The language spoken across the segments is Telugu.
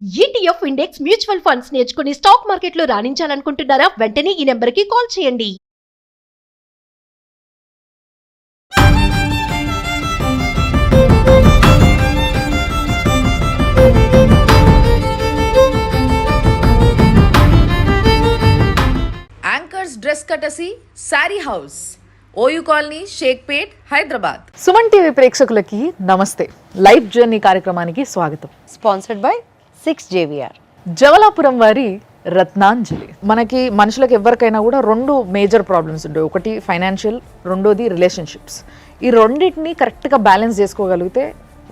ETF ఇండెక్స్ మ్యూచువల్ ఫండ్స్ నేర్చుకుని స్టాక్ మార్కెట్లో రాణించాలనుకుంటున్నారా? వెంటనే ఈ నెంబర్కి కాల్ చేయండి. యాంకర్స్ డ్రెస్ కటసి sari house, OU colony, Shaikpet, Hyderabad. Suman TV ప్రేక్షకులకి నమస్తే. లైఫ్ జర్నీ కార్యక్రమానికి స్వాగతం. Sponsored by 6JVR. జవలాపురం వారి రత్నాంజలి. మనకి మనుషులకు ఎవరికైనా కూడా రెండు మేజర్ ప్రాబ్లమ్స్ ఉంటాయి. ఒకటి ఫైనాన్షియల్, రెండోది రిలేషన్షిప్స్. ఈ రెండింటిని కరెక్ట్గా బ్యాలెన్స్ చేసుకోగలిగితే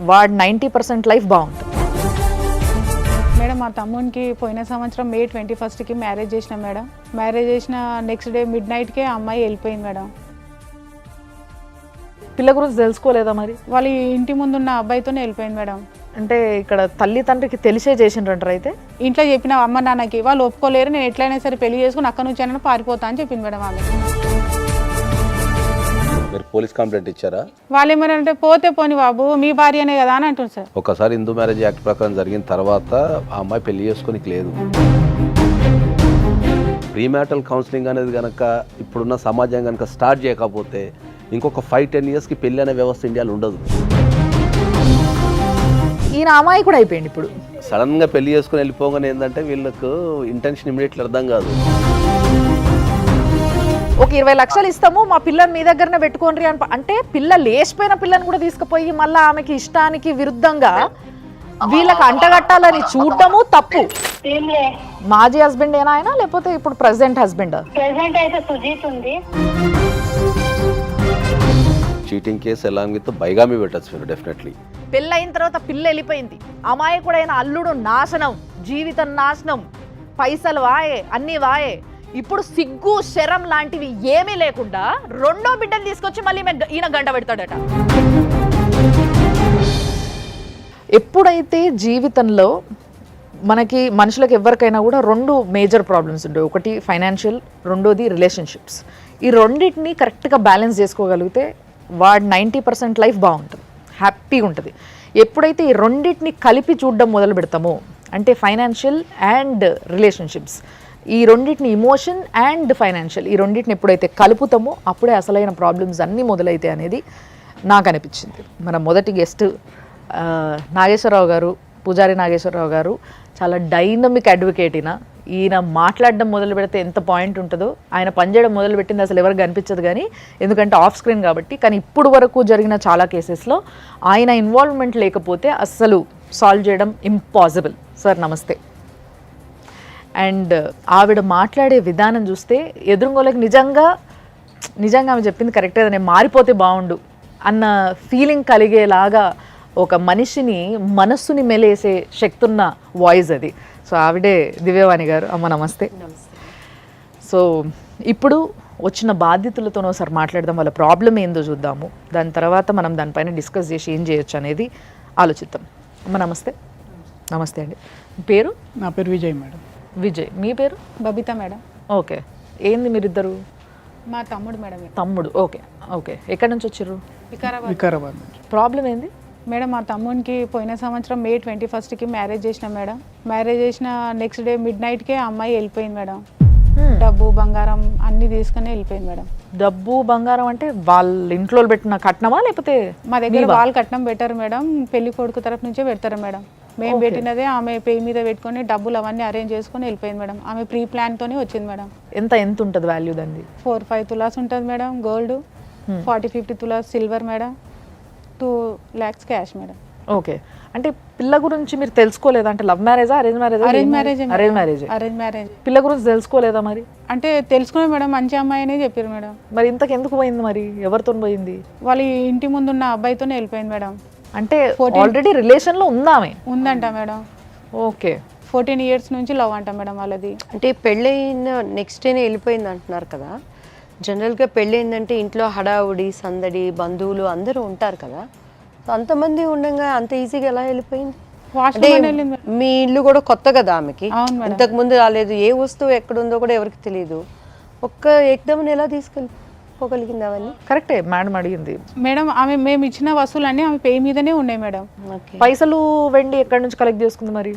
వాడు 90% లైఫ్ బాగుంటుంది. మేడం, మా తమ్మునికి పోయిన సంవత్సరం May 21st మ్యారేజ్ చేసిన మేడం. మ్యారేజ్ చేసిన నెక్స్ట్ డే midnightకే ఆ అమ్మాయి వెళ్ళిపోయింది మేడం. పిల్ల గురించి తెలుసుకోలేదా మరి? వాళ్ళ ఇంటి ముందున్న అబ్బాయితోనే వెళ్ళిపోయింది మేడం. అంటే ఇక్కడ తల్లి తండ్రికి తెలిసే చేసిండ్రంటారు. అయితే ఇంట్లో చెప్పిన అమ్మ నాన్నకి, వాళ్ళు ఒప్పుకోలేరు, నేను ఎట్లయినా సరే పెళ్లి చేసుకుని అక్కడ నుంచి అయినా పారిపోతా అని చెప్పింది మేడం ఆమె. మీరు పోలీస్ కంప్లైంట్ ఇచ్చారా? వాళ్ళు ఏమన్నారంటే, పోతే పోని బాబు, మీ భార్యనే కదా అని అంటుంది సార్. ఒకసారి హిందూ మ్యారేజ్ యాక్ట్ ప్రకారం జరిగిన తర్వాత ఆ అమ్మాయి పెళ్లి చేసుకోనికి లేదు. ప్రీమ్యాటల్ కౌన్సిలింగ్ అనేది కనుక ఇప్పుడున్న సమాజం కనుక స్టార్ట్ చేయకపోతే ఇంకొక 5-10 yearsకి పెళ్లి అనే వ్యవస్థ ఇండియాలో ఉండదు. ఈయన అమ్మాయి కూడా అయిపోయింది. ఇప్పుడు సడన్గా పెళ్లి చేసుకుని వెళ్ళిపోగానే ఏంటంటే వీళ్ళకు ఇంటెన్షన్ ఇమీడియట్లీ అర్థం కాదు. ఒక 20 లక్షలు ఇస్తాము, మా పిల్లని మీ దగ్గరనే పెట్టుకోండి అని. అంటే పిల్ల లేచిపోయిన పిల్లని కూడా తీసుకుపోయి మళ్ళీ ఆమెకి ఇష్టానికి విరుద్ధంగా వీళ్ళకి అంటగట్టాలని చూడటము తప్పు. మాజీ హస్బెండ్ ఏనా ఆయన, లేకపోతే ఇప్పుడు ప్రెసెంట్ హస్బెండ్? ప్రెసెంట్ అయితే సుజీత్ ఉంది. చీటింగ్ కేసు ఎలా బైగామి పెట్టచ్చు మీరు డెఫినెట్లీ. పెళ్ళి అయిన తర్వాత పిల్ల వెళ్ళిపోయింది, అమ్మాయి కూడా అయిన అల్లుడు నాశనం, జీవితం నాశనం, పైసలు వాయే, అన్నీ వాయే. ఇప్పుడు సిగ్గు శరం లాంటివి ఏమీ లేకుండా రెండో బిడ్డను తీసుకొచ్చి మళ్ళీ ఈయన గంట పెడతాడట. ఎప్పుడైతే జీవితంలో మనకి మనుషులకు ఎవరికైనా కూడా రెండు మేజర్ ప్రాబ్లమ్స్ ఉంటాయి. ఒకటి ఫైనాన్షియల్, రెండోది రిలేషన్షిప్స్. ఈ రెండింటిని కరెక్ట్గా బ్యాలెన్స్ చేసుకోగలిగితే వాడు 90% లైఫ్ బాగుంటుంది, హ్యాపీగా ఉంటుంది. ఎప్పుడైతే ఈ రెండింటిని కలిపి చూడడం మొదలు పెడతామో, అంటే ఫైనాన్షియల్ అండ్ రిలేషన్షిప్స్, ఈ రెండింటిని ఇమోషన్ అండ్ ఫైనాన్షియల్, ఈ రెండింటిని ఎప్పుడైతే కలుపుతామో అప్పుడే అసలైన ప్రాబ్లమ్స్ అన్నీ మొదలైతాయి అనేది నాకు అనిపించింది. మన మొదటి గెస్ట్ నాగేశ్వరరావు గారు, పూజారి నాగేశ్వరరావు గారు. చాలా డైనమిక్ అడ్వకేట్. ఈయన మాట్లాడడం మొదలు పెడితే ఎంత పాయింట్ ఉంటుందో, ఆయన పనిచేయడం మొదలు పెట్టింది అసలు ఎవరికి కనిపించదు కానీ, ఎందుకంటే ఆఫ్ స్క్రీన్ కాబట్టి. కానీ ఇప్పుడు వరకు జరిగిన చాలా కేసెస్లో ఆయన ఇన్వాల్వ్మెంట్ లేకపోతే అస్సలు సాల్వ్ చేయడం ఇంపాసిబుల్. సార్ నమస్తే. అండ్ ఆవిడ మాట్లాడే విధానం చూస్తే ఎదురుగోళ్ళకి నిజంగా ఆమె చెప్పింది కరెక్టే, నేను మారిపోతే బాగుండు అన్న ఫీలింగ్ కలిగేలాగా ఒక మనిషిని మనస్సుని మెలేసే శక్తి ఉన్న వాయిస్ అది. సో ఆవిడే దివ్యవాణి గారు. అమ్మ నమస్తే. సో ఇప్పుడు వచ్చిన బాధితులతోనో ఒకసారి మాట్లాడదాం, వాళ్ళ ప్రాబ్లం ఏందో చూద్దాము, దాని తర్వాత మనం దానిపైన డిస్కస్ చేసి ఏం చేయొచ్చు అనేది ఆలోచిద్దాం. అమ్మ నమస్తే. నమస్తే అండి. పేరు? నా పేరు విజయ్ మేడం. విజయ్. మీ పేరు? బబిత మేడం. ఓకే. ఏంది మీరిద్దరు? మా తమ్ముడు మేడం. తమ్ముడు. Okay okay. ఎక్కడి నుంచి వచ్చారు? వికారాబాద్ నుంచి. ప్రాబ్లం ఏంది మేడం, మా తమ్మునికి పోయిన సంవత్సరం May 21st మ్యారేజ్ చేసిన మేడం. మ్యారేజ్ చేసిన నెక్స్ట్ డే midnightకే ఆ అమ్మాయి వెళ్ళిపోయింది మేడం. డబ్బు బంగారం అన్ని తీసుకుని వెళ్ళిపోయింది మేడం. డబ్బు బంగారం అంటే వాళ్ళ ఇంట్లో పెట్టిన కట్నమా, లేకపోతే? మా దగ్గర వాళ్ళు కట్నం పెట్టారు మేడం, పెళ్లి కొడుకు తరఫు నుంచే పెడతారు మేడం. మేము పెట్టినదే ఆమె పేరు మీద పెట్టుకొని డబ్బులు అవన్నీ అరేంజ్ చేసుకొని వెళ్ళిపోయింది మేడం. ఆమె ప్రీ ప్లాన్తోనే వచ్చింది మేడం. ఎంత ఉంటుంది వాల్యూ దాన్ని? 4-5 తులాస్ ఉంటుంది madam gold, 40-50 tolas silver madam, 2 lakhs cash madam. Okay. అంటే పిల్ల గురించి మీరు తెలుసుకోలేదా? అంటే లవ్ మ్యారేజా, అరేంజ్ మ్యారేజా? Arrange marriage. Arrange marriage. పిల్ల గురించి తెలుసుకోలేదా మరి? అంటే తెలుసుకునే మేడం, మంచి అమ్మాయి అనే చెప్పారు మేడం. మరి ఇంతకెందుకు పోయింది మరి? ఎవరితో పోయింది? వాళ్ళ ఇంటి ముందున్న అబ్బాయితోనే వెళ్ళిపోయింది మేడం. అంటే ఆల్రెడీ రిలేషన్లో ఉందామే? ఉందంట మేడం. ఓకే. 14 years నుంచి లవ్ అంట మేడం వాళ్ళది. అంటే పెళ్ళైన నెక్స్ట్ డేనే వెళ్ళిపోయింది అంటున్నారు కదా. జనరల్గా పెళ్ళయిందంటే ఇంట్లో హడావుడి, సందడి, బంధువులు అందరూ ఉంటారు కదా. సో అంతమంది ఉండగా అంత ఈజీగా ఎలా వెళ్ళిపోయింది? మీ ఇల్లు కూడా కొత్త కదా ఆమెకి, ఇంతకు ముందు రాలేదు, ఏ వస్తువు ఎక్కడుందో కూడా ఎవరికి తెలియదు. ఒక్క ఏకదమని ఎలా తీసుకెళ్ళి? చేసుకోగలిగింది అవన్నీ? కరెక్టే మేడం అడిగింది. మేడం మేము ఇచ్చిన వస్తువులన్నీ ఆమె పే మీదనే ఉన్నాయి మేడం. ఓకే. పైసలు వెండి ఎక్కడి నుంచి కలెక్ట్ చేసుకుంది మరి?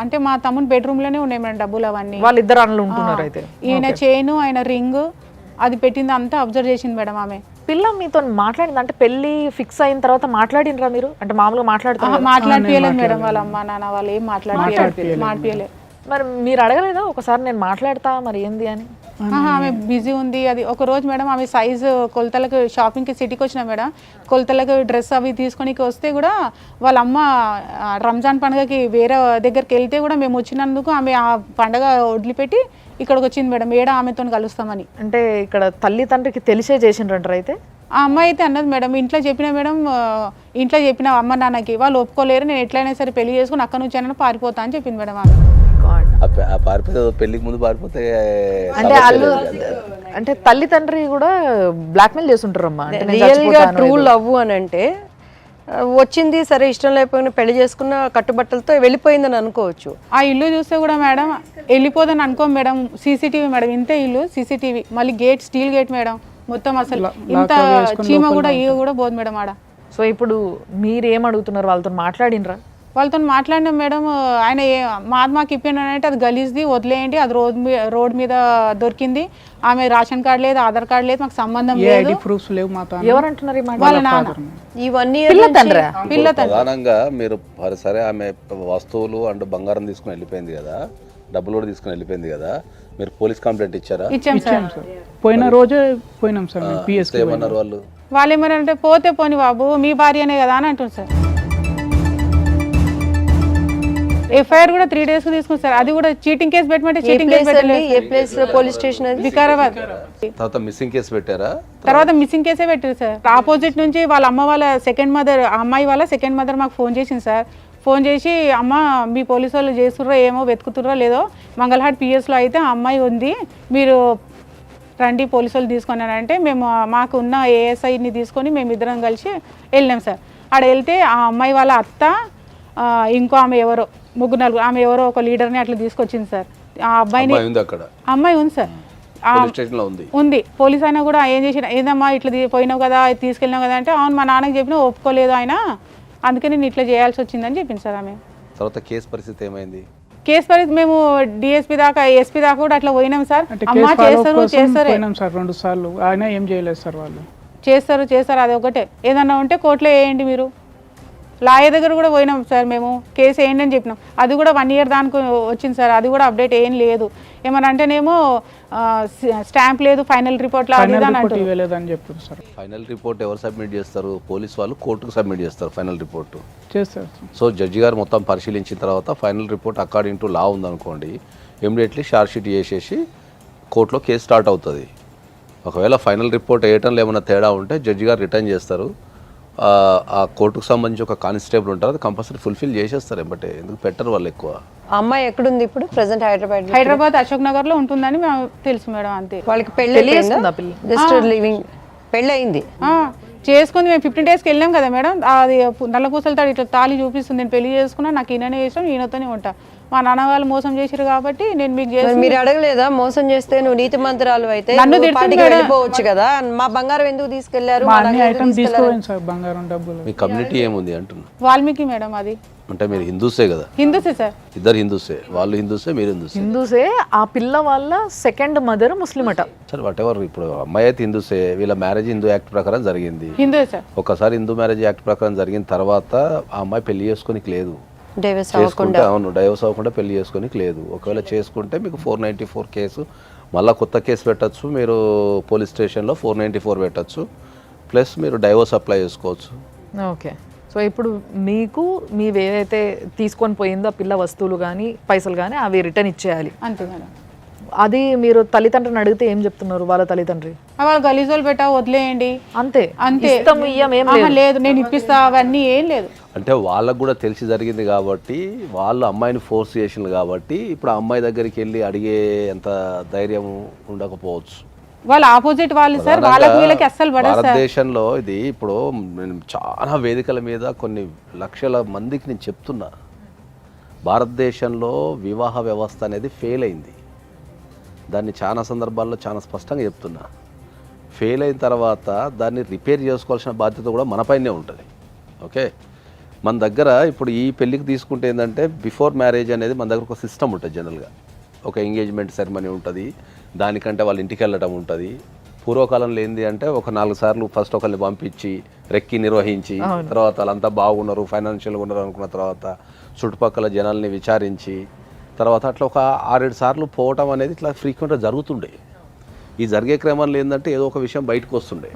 అంటే మా తమ్ముని బెడ్రూమ్లోనే ఉన్నాయి మేడం డబ్బులు అవన్నీ. వాళ్ళిద్దరు అన్నలు ఉంటున్నారు అయితే. ఈయన చైను ఆయన రింగ్ అది పెట్టింది అంతా అబ్జర్వ్ చేసింది మేడం ఆమె. పిల్ల మీతో మాట్లాడింది అంటే పెళ్లి ఫిక్స్ అయిన తర్వాత మాట్లాడినరా మీరు? అంటే మామూలుగా మాట్లాడుతున్నారు. మాట్లాడిపోయలేదు మేడం వాళ్ళ అమ్మ నాన్న వాళ్ళు ఏం మాట్లాడిపోయలేదు. మరి మీరు అడగలేదా ఒకసారి నేను మాట్లాడతా మరి ఏంది అని? ఆమె బిజీ ఉంది. అది ఒక రోజు మేడం ఆమె సైజు కొలతలకు షాపింగ్కి సిటీకి వచ్చిన మేడం, కొలతలకు డ్రెస్ అవి తీసుకొని వస్తే కూడా వాళ్ళ అమ్మ రంజాన్ పండుగకి వేరే దగ్గరికి వెళ్తే కూడా మేము వచ్చినందుకు ఆమె ఆ పండగ వదిలిపెట్టి ఇక్కడికి వచ్చింది మేడం. ఆమెతో కలుస్తామని. అంటే ఇక్కడ తల్లి తండ్రికి తెలిసే చేసిండ్రంటారు అయితే? ఆ అమ్మాయి అయితే అన్నది మేడం, ఇంట్లో చెప్పిన మేడం, ఇంట్లో చెప్పిన అమ్మ నాన్నకి వాళ్ళు ఒప్పుకోలేరు, నేను ఎట్లయినా సరే పెళ్లి చేసుకుని అక్కడ నుంచి అయినా పారిపోతా అని చెప్పింది మేడం ఆమె. పారిపోతే పెళ్లికి ముందు పారిపోతే అంటే వాళ్ళు అంటే తల్లి తండ్రి కూడా బ్లాక్మెయిల్ చేస్తుంటారమ్మా. అంటే రియల్గా ట్రూ లవ్ అని అంటే వచ్చింది సరే ఇష్టం లేకపోయినా పెళ్లి చేసుకున్న కట్టుబట్టలతో వెళ్ళిపోయిందని అనుకోవచ్చు. ఆ ఇల్లు చూస్తే కూడా మేడం వెళ్ళిపోదని అనుకో మేడం. సీసీటీవీ మేడం, ఇంతే ఇల్లు సీసీటీవీ, మళ్ళీ గేట్ స్టీల్ గేట్ మేడం, మొత్తం అసలు ఇంత చీమ కూడా ఈగ కూడా పోదు మేడం ఆడ. సో ఇప్పుడు మీరు ఏం అడుగుతున్నారు? వాళ్ళతో మాట్లాడినరా? వాళ్ళతో మాట్లాడినాం మేడం. ఆయన మాకు ఇప్పినంటే అది గలీజ్ది వదిలేయండి, అది రోడ్ మీద దొరికింది, ఆమె రేషన్ కార్డు లేదు, ఆధార్ కార్డు లేదు, మాకు సంబంధం లేదు, ప్రూఫ్స్ లేవు. మా ఎవరంటున్నారు? వాళ్ళ నాన్న. ఇవన్నీ ప్రధానంగా మీరు సరే ఆమె వస్తువులు అండ్ బంగారం తీసుకుని వెళ్ళిపోయింది కదా, డబ్బులు కూడా తీసుకుని వెళ్ళిపోయింది కదా, మీరు పోలీస్ కంప్లైంట్ ఇచ్చారా? ఇచ్చాం సార్. పోయిన రోజే పోయినాం సార్. పిఎస్ ఏమన్నారు వాళ్ళు? వాళ్ళు ఏమన్నారంటే పోతే పోని బాబు మీ భార్యనే కదా అని అంటుంది సార్. ఎఫ్ఐఆర్ కూడా 3 days తీసుకుని సార్, అది కూడా చీటింగ్ కేసు పెట్టమంటే చీటింగ్ కేసు పెట్టలేదు. ఏ ప్లేస్ పోలీస్ స్టేషన్? అది వికారాబాద్. తర్వాత మిస్సింగ్ కేసు పెట్టారా? తర్వాత మిస్సింగ్ కేసే పెట్టారు సార్. ఆపోజిట్ నుంచి వాళ్ళ అమ్మ వాళ్ళ సెకండ్ మదర్, అమ్మాయి వాళ్ళ సెకండ్ మదర్ మాకు ఫోన్ చేసింది సార్. ఫోన్ చేసి అమ్మ మీ పోలీసు వాళ్ళు చేస్తుర్రో ఏమో వెతుకుతుర్రో లేదో, మంగళహాట్ పిఎస్లో అయితే ఆ అమ్మాయి ఉంది, మీరు రండి పోలీసు వాళ్ళు తీసుకొని అంటే మేము మాకు ఉన్న ఏఎస్ఐని తీసుకొని మేము ఇద్దరం కలిసి వెళ్ళినాం సార్. ఆడ వెళ్తే ఆ అమ్మాయి వాళ్ళ అత్త ఇంకో ఆమె ఎవరో 3-4 ఆమె ఎవరో ఒక లీడర్ని అట్లా తీసుకొచ్చింది సార్. ఆ అబ్బాయిని అమ్మాయి ఉంది సార్, ఉంది. పోలీస్ అయినా కూడా ఏం చేసిన, ఏదమ్మా ఇట్లా పోయినావు కదా, తీసుకెళ్ళినావు కదా అంటే, అవును మా నాన్నకి చెప్పినా ఒప్పుకోలేదు ఆయన, అందుకే నేను ఇట్లా చేయాల్సి వచ్చిందని చెప్పింది సార్ ఆమె. తర్వాత కేసు పరిస్థితి ఏమైంది? కేసు పరిస్థితి మేము డిఎస్పీ దాకా ఎస్పీ దాకా కూడా అట్లా పోయినాం సార్. అమ్మ చేస్తారు 2 సార్లు ఆయన ఏం చేయలేదు సార్. వాళ్ళు చేస్తారు అది ఒకటే. ఏదన్నా ఉంటే కోర్టులో వేయండి మీరు. లాయర్ దగ్గర కూడా పోయినాం సార్ మేము, కేసు వేయండి అని చెప్పినాం. అది కూడా 1 year దానికి వచ్చింది సార్, అది కూడా అప్డేట్ ఏం లేదు. ఏమన్నా అంటేనేమో స్టాంప్ లేదు, ఫైనల్ రిపోర్ట్ అని చెప్తారు సార్. ఫైనల్ రిపోర్ట్ ఎవరు సబ్మిట్ చేస్తారు? పోలీస్ వాళ్ళు కోర్టుకు సబ్మిట్ చేస్తారు ఫైనల్ రిపోర్ట్ చేస్తారు. సో జడ్జి గారు మొత్తం పరిశీలించిన తర్వాత ఫైనల్ రిపోర్ట్ అకార్డింగ్ టు లా ఉందనుకోండి, ఇమీడియట్లీ ఛార్జ్ షీట్ చేసేసి కోర్టులో కేసు స్టార్ట్ అవుతుంది. ఒకవేళ ఫైనల్ రిపోర్ట్ వేయటంలో ఏమైనా తేడా ఉంటే జడ్జి గారు రిటర్న్ చేస్తారు. ఆ కోర్టుకు సంబంధించి ఒక కానిస్టేబుల్ ఉంటారు, అది కంపల్సరీ ఫుల్ఫిల్ చేసేస్తారు ఎమ్మటే. ఎందుకు పెట్టరు వాళ్ళు ఎక్కువ. అమ్మాయి ఎక్కడుంది ఇప్పుడు? ప్రెసెంట్ హైదరాబాద్ అశోక్ నగర్ లో ఉంటుందని తెలుసు మేడం. అంతే. వాళ్ళకి పెళ్లి జస్ట్ లివింగ్ పెళ్ళి అయింది, చేసుకుంది. మేము 15 daysకి వెళ్ళాం కదా మేడం, అది నల్లపూసలతో ఇట్లా తాళి చూపిస్తుంది, నేను పెళ్లి చేసుకున్నా, నాకు ఈయననే చేసాం, ఈయనతోనే ఉంటా. మా నాన్న వాళ్ళు మోసం చేశారు కాబట్టి నేను మీకు చేసి. మీరు అడగలేదా మోసం చేస్తే నువ్వు నీతి మంత్రాలు అయితే వెళ్ళిపోవచ్చు కదా, మా బంగారం ఎందుకు తీసుకెళ్లారు? బంగారం డబ్బులు. మీ కమ్యూనిటీ ఏముంది అంటున్నా? వాల్మీకి మేడం. అది అంటే మీరు హిందూసే కదా? హిందూసే సార్. ఇద్దరు హిందూసే, వాళ్ళు హిందూసే మీరు హిందూసే. ఆ పిల్ల వాళ్ళ సెకండ్ మదర్ ముస్లిం అట. సరే వాట్ ఎవర్. ఇప్పుడు అమ్మాయి అయితే హిందూసే, వీళ్ళ మ్యారేజ్ హిందూ యాక్ట్ ప్రకారం జరిగింది. హిందూ సార్. ఒకసారి హిందూ మ్యారేజ్ యాక్ట్ ప్రకారం జరిగిన తర్వాత ఆ అమ్మాయి పెళ్లి చేసుకోనికి లేదు, అవును డైవర్స్ అవ్వకుండా పెళ్లి చేసుకోనికి లేదు. ఒకవేళ చేసుకుంటే మీకు 494 కేసు, మళ్ళీ కొత్త కేసు పెట్టచ్చు మీరు పోలీస్ స్టేషన్లో, 494 పెట్టచ్చు, ప్లస్ మీరు డైవర్స్ అప్లై చేసుకోవచ్చు. ఓకే. సో ఇప్పుడు మీకు మీవి ఏదైతే తీసుకొని పోయిందో ఆ పిల్ల వస్తువులు కానీ పైసలు కానీ అవి రిటర్న్ ఇచ్చేయాలి. అంతే మేడం. అది మీరు తల్లిదండ్రులను అడిగితే ఏం చెప్తున్నారు వాళ్ళ తల్లిదండ్రి? వాళ్ళు గలీజోలు పెట్టా వదిలేయండి అంతే. లేదు నేను ఇప్పిస్తా అవన్నీ ఏం లేదు. అంటే వాళ్ళకు కూడా తెలిసి జరిగింది కాబట్టి వాళ్ళు అమ్మాయిని ఫోర్స్ చేసింది కాబట్టి ఇప్పుడు ఆ అమ్మాయి దగ్గరికి వెళ్ళి అడిగే ఎంత ధైర్యం ఉండకపోవచ్చు. వాళ్ళ ఆపోజిట్ వాళ్ళు సార్, వాళ్ళకి వీళ్ళకి అస్సలు పడదు సార్. భారతదేశంలో ఇది ఇప్పుడు నేను చాలా వేదికల మీద కొన్ని లక్షల మందికి నేను చెప్తున్నా, భారతదేశంలో వివాహ వ్యవస్థ అనేది ఫెయిల్ అయింది. దాన్ని చాలా సందర్భాల్లో చాలా స్పష్టంగా చెప్తున్నా. ఫెయిల్ అయిన తర్వాత దాన్ని రిపేర్ చేసుకోవాల్సిన బాధ్యత కూడా మనపైనే ఉంటుంది. ఓకే, మన దగ్గర ఇప్పుడు ఈ పెళ్ళికి తీసుకుంటే ఏంటంటే బిఫోర్ మ్యారేజ్ అనేది మన దగ్గర ఒక సిస్టమ్ ఉంటుంది. జనరల్గా ఒక ఎంగేజ్మెంట్ సెరమనీ ఉంటుంది, దానికంటే వాళ్ళ ఇంటికి వెళ్ళడం ఉంటుంది. పూర్వకాలంలో ఏంది అంటే ఒక 4 సార్లు ఫస్ట్ ఒకరిని పంపించి రెక్కి నిర్వహించి తర్వాత వాళ్ళంతా బాగున్నారు, ఫైనాన్షియల్గా ఉన్నారు అనుకున్న తర్వాత చుట్టుపక్కల జనాల్ని విచారించి తర్వాత అట్లా ఒక 6-7 సార్లు పోవటం అనేది ఇట్లా ఫ్రీక్వెంట్గా జరుగుతుండే. ఈ జరిగే క్రమంలో ఏంటంటే ఏదో ఒక విషయం బయటకు వస్తుంటుంది.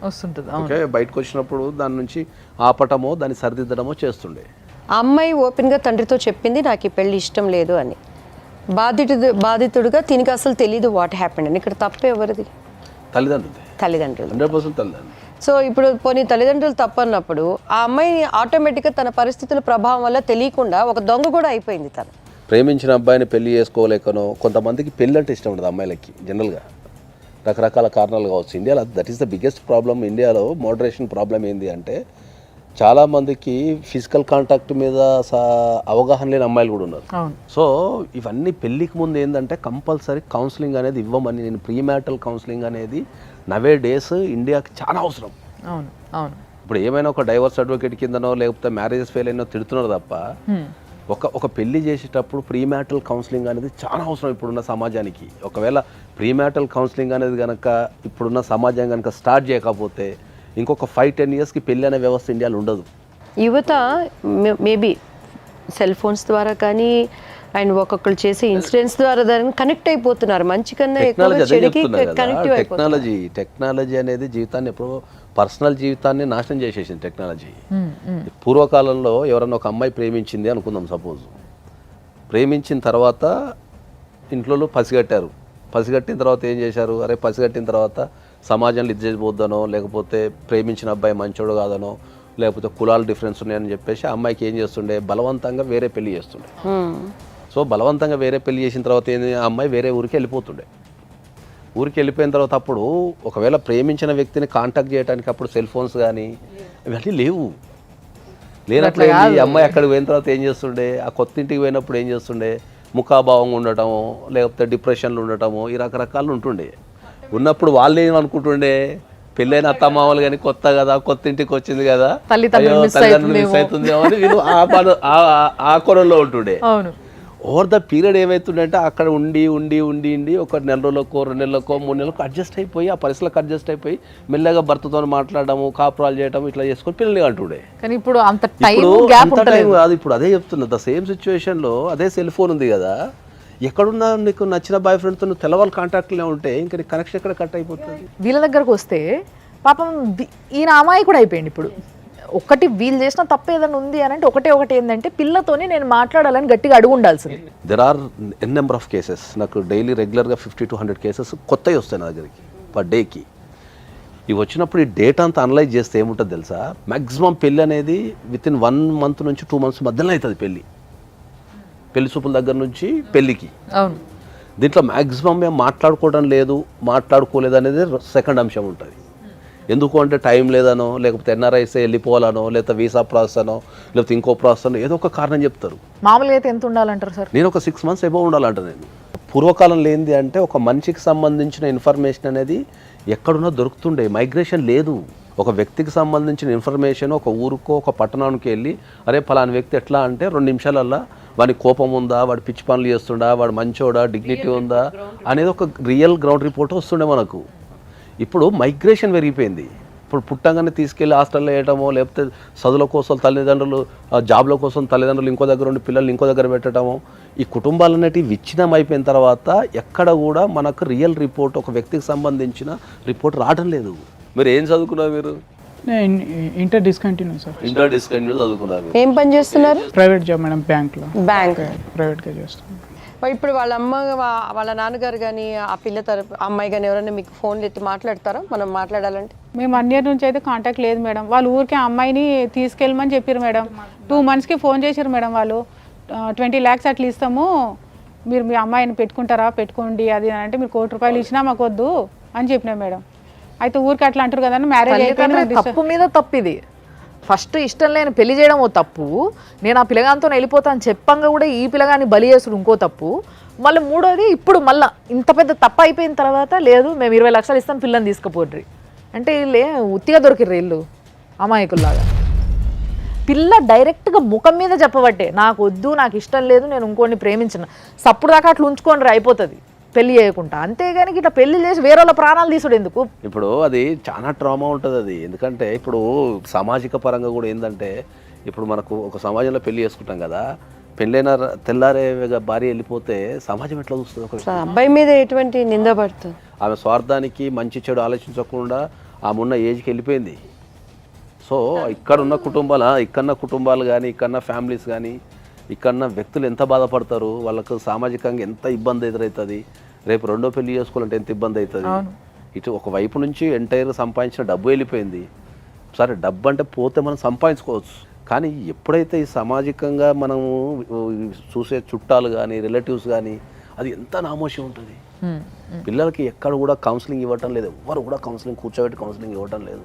ఓకే, బయటకు వచ్చినప్పుడు దాని నుంచి ఆపటమో దాన్ని సరిదిద్దడమో చేస్తుండే. ఆ అమ్మాయి ఓపెన్గా తండ్రితో చెప్పింది నాకు ఈ పెళ్లి ఇష్టం లేదు అని. బాధితుడిగా తినికి అసలు తెలీదు వాట్ హ్యాపెండ్ అని. ఇక్కడ తప్పు ఎవరిది? తల్లిదండ్రులు 100% తల్లిదండ్రులు. సో ఇప్పుడు పోనీ తల్లిదండ్రులు తప్పన్నప్పుడు ఆ అమ్మాయి ఆటోమేటిక్గా తన పరిస్థితుల ప్రభావం వల్ల తెలియకుండా ఒక దొంగ కూడా అయిపోయింది. తను ప్రేమించిన అబ్బాయిని పెళ్లి చేసుకోలేకనో, కొంతమందికి పెళ్ళి అంటే ఇష్టం ఉండదు అమ్మాయిలకి. జనరల్గా రకరకాల కారణాలు కావచ్చు. ఇండియాలో that is the biggest problem. ఇండియాలో మోడరేషన్ ప్రాబ్లం ఏంటి అంటే చాలామందికి ఫిజికల్ కాంటాక్ట్ మీద అవగాహన లేని అమ్మాయిలు కూడా ఉన్నారు. సో ఇవన్నీ పెళ్ళికి ముందు ఏంటంటే కంపల్సరీ కౌన్సిలింగ్ అనేది ఇవ్వమని, నేను ప్రీమ్యాటల్ కౌన్సిలింగ్ అనేది నవే డేస్ ఇండియాకి చాలా అవసరం. ఇప్పుడు ఏమైనా ఒక డైవర్స్ అడ్వకేట్ కిందనో లేకపోతే మ్యారేజెస్ ఫెయిల్ అయినో తిడుతున్నారు తప్ప ఒక పెళ్లి చేసేటప్పుడు ప్రీమ్యాటల్ కౌన్సిలింగ్ అనేది చాలా అవసరం ఇప్పుడున్న సమాజానికి. ఒకవేళ ప్రీమ్యాటల్ కౌన్సిలింగ్ అనేది కనుక ఇప్పుడున్న సమాజం కనుక స్టార్ట్ చేయకపోతే ఇంకొక 5-10 ఇయర్స్కి పెళ్ళి అనే వ్యవస్థ ఇండియాలో ఉండదు. యువత మేబీ సెల్ ఫోన్స్ ద్వారా కానీ అండ్ ఒక్కొక్కరు చేసే ఇన్సిడెంట్స్ ద్వారా దాన్ని కనెక్ట్ అయిపోతున్నారు. మంచి కన్నా టెక్నాలజీ అనేది జీవితాన్ని ఎప్పుడో పర్సనల్ జీవితాన్ని నాశనం చేసేసింది టెక్నాలజీ. పూర్వకాలంలో ఎవరన్నా ఒక అమ్మాయి ప్రేమించింది అనుకుందాం, సపోజ్ ప్రేమించిన తర్వాత ఇంట్లో పసిగట్టారు. పసిగట్టిన తర్వాత ఏం చేశారు? అరే పసిగట్టిన తర్వాత సమాజంలో ఇది చేసిపోద్దనో లేకపోతే ప్రేమించిన అబ్బాయి మంచోడు కాదనో లేకపోతే కులాల డిఫరెన్స్ ఉన్నాయని చెప్పేసి ఆ అమ్మాయికి ఏం చేస్తుండే, బలవంతంగా వేరే పెళ్లి చేస్తుండే. సో బలవంతంగా వేరే పెళ్లి చేసిన తర్వాత ఏంది, ఆ అమ్మాయి వేరే ఊరికి వెళ్ళిపోతుండే. ఊరికి వెళ్ళిపోయిన తర్వాత అప్పుడు ఒకవేళ ప్రేమించిన వ్యక్తిని కాంటాక్ట్ చేయడానికి అప్పుడు సెల్ ఫోన్స్ కానీ ఇవన్నీ లేవు. లేనప్పుడు ఈ అమ్మాయి అక్కడికి పోయిన తర్వాత ఏం చేస్తుండే, ఆ కొత్త ఇంటికి పోయినప్పుడు ఏం చేస్తుండే, ముఖాభావంగా ఉండటము లేకపోతే డిప్రెషన్లు ఉండటము ఈ రకరకాలు ఉంటుండే. ఉన్నప్పుడు వాళ్ళు ఏమనుకుంటుండే, పెళ్ళైన అత్తమామలు కానీ కొత్త కదా, కొత్త ఇంటికి వచ్చింది కదా, తల్లిదండ్రులు మిస్ అవుతుంది అని వీళ్ళు ఆ కొరంలో ఉంటుండే. ఓవర్ ద పీరియడ్ ఏమవుతుందంటే అక్కడ ఉండి ఉండి ఉండి ఉండి ఒక 1 నెల రోజులకో 2 నెలలకో 3 నెలలకు అడ్జస్ట్ అయిపోయి ఆ పరిస్థితులకు అడ్జస్ట్ అయిపోయి మెల్లగా భర్తతో మాట్లాడము, కాపురాలు చేయడం ఇట్లా చేసుకొని పిల్లలు అంటుండే. కానీ ఇప్పుడు అంత టైం కాదు. ఇప్పుడు అదే చెప్తున్నా, ద సేమ్ సిచ్యువేషన్లో అదే సెల్ ఫోన్ ఉంది కదా, ఎక్కడున్నా నీకు నచ్చిన బాయ్ ఫ్రెండ్తో నువ్వు తెల్లవాళ్ళు కాంటాక్ట్లో ఉంటే ఇంకా నీ కనెక్షన్ ఎక్కడ కట్ అయిపోతుంది. వీళ్ళ దగ్గరకు వస్తే పాపం ఈయన అమ్మాయి కూడా అయిపోయింది. ఇప్పుడు ఒకటి వీళ్ళు చేసిన తప్పు ఏదైనా ఉంది అని అంటే ఒకటి ఏంటంటే పిల్లతోనే నేను మాట్లాడాలని గట్టిగా అడుగు ఉండాల్సింది. There are n number of cases. నాకు డైలీ రెగ్యులర్గా 50 to 100 కేసెస్ కొత్తవి వస్తాయి నా దగ్గరికి పర్ డేకి. ఇవి వచ్చినప్పుడు ఈ డేటా అంతా అనలైజ్ చేస్తే ఏముంటుంది తెలుసా, మ్యాక్సిమం పెళ్ళి అనేది వితిన్ 1 month నుంచి 2 months మధ్యలో అవుతుంది. పెళ్లి చూపుల దగ్గర నుంచి పెళ్ళికి. దీంట్లో మ్యాక్సిమం మేము మాట్లాడుకోవడం లేదు, మాట్లాడుకోలేదు అనేది సెకండ్ అంశం ఉంటుంది. ఎందుకు అంటే టైం లేదనో లేకపోతే ఎన్ఆర్ఐస్ వెళ్ళిపోవాలనో లేకపోతే వీసా ప్రాసెస్ అనో లేకపోతే ఇంకో ప్రాసెస్ అనో ఏదో ఒక కారణం చెప్తారు. మామూలుగా అయితే ఎంత ఉండాలంటారు సార్? నేను ఒక 6 months ఎబో ఉండాలంట. నేను పూర్వకాలంలో ఏంది అంటే ఒక మనిషికి సంబంధించిన ఇన్ఫర్మేషన్ అనేది ఎక్కడున్నా దొరుకుతుండే, మైగ్రేషన్ లేదు. ఒక వ్యక్తికి సంబంధించిన ఇన్ఫర్మేషన్ ఒక ఊరుకో ఒక పట్టణానికి వెళ్ళి అరే ఫలానా వ్యక్తి ఎట్లా అంటే 2 నిమిషాలల్లో వాడి కోపం ఉందా, వాడు పిచ్చి పనులు చేస్తుండా, వాడు మంచోడా, డిగ్నిటీ ఉందా అనేది ఒక రియల్ గ్రౌండ్ రిపోర్ట్ వస్తుండే మనకు. ఇప్పుడు మైగ్రేషన్ పెరిగిపోయింది. ఇప్పుడు పుట్టంగానే తీసుకెళ్ళి హాస్టల్లో వేయటమో లేకపోతే చదువుల కోసం తల్లిదండ్రులు, జాబ్ల కోసం తల్లిదండ్రులు ఇంకో దగ్గర ఉండి పిల్లల్ని ఇంకో దగ్గర పెట్టడము, ఈ కుటుంబాలు అనేటివి విచ్ఛిన్నం అయిపోయిన తర్వాత ఎక్కడ కూడా మనకు రియల్ రిపోర్ట్ ఒక వ్యక్తికి సంబంధించిన రిపోర్ట్ రావడం లేదు. మీరు ఏం చదువుకున్నారు? మీరు inter discontinue sir. Inter discontinue చదువుకున్నారు. ఏం పని చేస్తున్నారు? ప్రైవేట్ జాబ్ మేడం, బ్యాంక్ ప్రైవేట్గా చేస్తాను. ఇప్పుడు వాళ్ళ అమ్మ వాళ్ళ నాన్నగారు కానీ ఆ పిల్ల తరపు అమ్మాయి కానీ ఎవరైనా మీకు ఫోన్లు ఎత్తి మాట్లాడతారా మనం మాట్లాడాలంటే? మేము 1 year నుంచి అయితే కాంటాక్ట్ లేదు మేడం. వాళ్ళు ఊరికే అమ్మాయిని తీసుకెళ్ళమని చెప్పారు మేడం. 2 monthsకి ఫోన్ చేశారు మేడం. వాళ్ళు 20 lakhs అట్లా ఇస్తాము, మీరు మీ అమ్మాయిని పెట్టుకుంటారా, పెట్టుకోండి అది అంటే మీరు ₹1 కోటి ఇచ్చినా మాకు వద్దు అని చెప్పినా మేడం. అయితే ఊరికి అట్లా అంటారు కదా, మ్యారేజ్ అయిపోయింది. తప్పు మీద తప్పు ఇది. ఫస్ట్ ఇష్టం లేని పెళ్లి చేయడం ఓ తప్పు, నేను ఆ పిల్లగానితో వెళ్ళిపోతాను చెప్పంగా కూడా ఈ పిల్లగాని బలి చేసుడు ఇంకో తప్పు. మళ్ళీ మూడోది ఇప్పుడు మళ్ళీ ఇంత పెద్ద తప్పు అయిపోయిన తర్వాత లేదు మేము 20 లక్షలు ఇస్తాను పిల్లని తీసుకుపోడ్రి. అంటే వీళ్ళే ఉత్తిగా దొరికిర్రు వీళ్ళు అమాయకుల్లాగా. పిల్ల డైరెక్ట్గా ముఖం మీద చెప్పబట్టే నాకు వద్దు, నాకు ఇష్టం లేదు, నేను ఇంకోని ప్రేమించిన సప్పుడు దాకా అట్లా ఉంచుకొని అయిపోతుంది పెళ్లి చేయకుండా. అంతేగాని ఇట్లా పెళ్లి చేసి వేరే వాళ్ళ ప్రాణాలు తీసుడు ఎందుకు? ఇప్పుడు అది చాలా ట్రామా ఉంటుంది అది. ఎందుకంటే ఇప్పుడు సామాజిక పరంగా కూడా ఏంటంటే ఇప్పుడు మనకు ఒక సమాజంలో పెళ్లి చేసుకుంటాం కదా, పెళ్ళైన తెల్లారే భార్య వెళ్ళిపోతే సమాజం ఎట్లా చూస్తుంది? ఒక సో అబ్బాయి మీద ఎటువంటి నింద పడుతుంది? ఆమె స్వార్థానికి మంచి చెడు ఆలోచించకుండా ఆమె ఉన్న ఏజ్కి వెళ్ళిపోయింది. సో ఇక్కడున్న కుటుంబాలు కానీ ఇక్కడున్న ఫ్యామిలీస్ కానీ ఇక్కడున్న వ్యక్తులు ఎంత బాధపడతారు, వాళ్ళకు సామాజికంగా ఎంత ఇబ్బంది ఎదురవుతుంది, రేపు రెండో పెళ్లి చేసుకోవాలంటే ఎంత ఇబ్బంది అవుతుంది. ఇటు ఒక వైపు నుంచి ఎంటైర్ సంపాదించిన డబ్బు వెళ్ళిపోయింది. సరే డబ్బు అంటే పోతే మనం సంపాదించుకోవచ్చు, కానీ ఎప్పుడైతే ఈ సామాజికంగా మనము చూసే చుట్టాలు కానీ రిలేటివ్స్ కానీ అది ఎంత నామోషి ఉంటుంది. పిల్లలకి ఎక్కడ కూడా కౌన్సిలింగ్ ఇవ్వటం లేదు, ఎవ్వరు కూడా కూర్చోబెట్టి కౌన్సిలింగ్ ఇవ్వటం లేదు.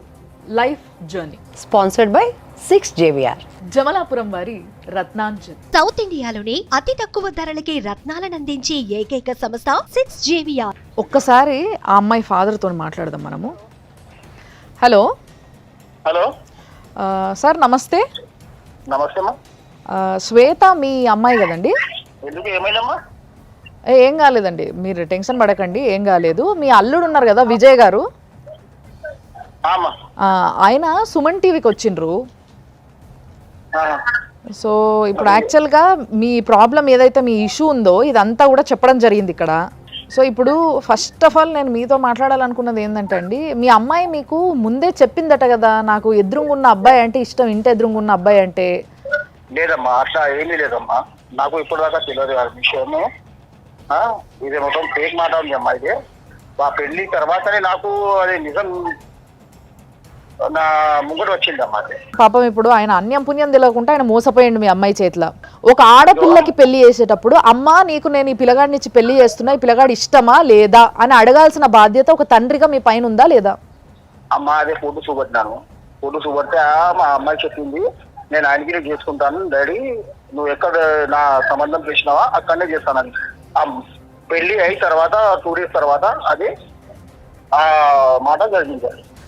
Life journey sponsored by 6JVR. Jamalapuram వారి రత్నాంజన్. సౌత్ ఇండియాలోనే అతి తక్కువ ధరలకి రత్నాలను అందించే ఏకైక సంస్థ 6JVR. ఒక్కసారి ఆ అమ్మాయి ఫాదర్తో మాట్లాడదాం మనము. హలో హలో సార్ నమస్తే. నమస్తే అమ్మా. శ్వేత మీ అమ్మాయి కదండి? ఎందుకు ఏమైందమ్మా? ఏం కాలేదండి, మీరు టెన్షన్ పడకండి, ఏం కాలేదు. మీ అల్లుడు ఉన్నారు కదా విజయ్ గారు, ఆయన సుమన్ టీవీకి వచ్చిండ్రు. సో ఇప్పుడు యాక్చువల్గా మీ ప్రాబ్లం ఏదైతే మీ ఇష్యూ ఉందో ఇదంతా కూడా చెప్పడం జరిగింది ఇక్కడ. సో ఇప్పుడు ఫస్ట్ ఆఫ్ ఆల్ నేను మీతో మాట్లాడాలనుకున్నది ఏంటంటే అండి, మీ అమ్మాయి మీకు ముందే చెప్పిందట కదా నాకు ఎదురుగున్న అబ్బాయి అంటే ఇష్టం, ఇంటి ఎదురుగున్న అబ్బాయి అంటే. లేదమ్మా, అట్లా ఏమీ లేదమ్మా, నాకు ఇప్పటిదాకా తెలియదు ఆ విషయము. ఇది మొత్తం ఫేక్ మాట ఉంది అమ్మా. ఇది మా పెళ్లి తర్వాతనే నాకు అది నిజం నా ముంగడు వచ్చిందమ్మా. అది పాపం ఇప్పుడు ఆయన అన్యం పుణ్యం తెలియకుండా ఆయన మోసపోయిండు మీ అమ్మాయి చేతిలో. ఒక ఆడపిల్లకి పెళ్లి చేసేటప్పుడు అమ్మా నీకు నేను ఈ పిల్లగాడిని ఇచ్చి పెళ్లి చేస్తున్నా, ఈ పిల్లగాడు ఇష్టమా లేదా అని అడగాల్సిన బాధ్యత ఒక తండ్రిగా మీ పైన ఉందా లేదా? అమ్మా అదే ఫోటో చూపెట్టినాను. ఫోటో చూపెడితే మా అమ్మాయి చెప్పింది నేను ఆయనకి నేను చేసుకుంటాను డాడీ, నువ్వు ఎక్కడ నా సంబంధం చేసినావా అక్కడనే చేస్తానని. పెళ్లి అయిన తర్వాత 2 days తర్వాత అది ఆ మాట జరిగింది.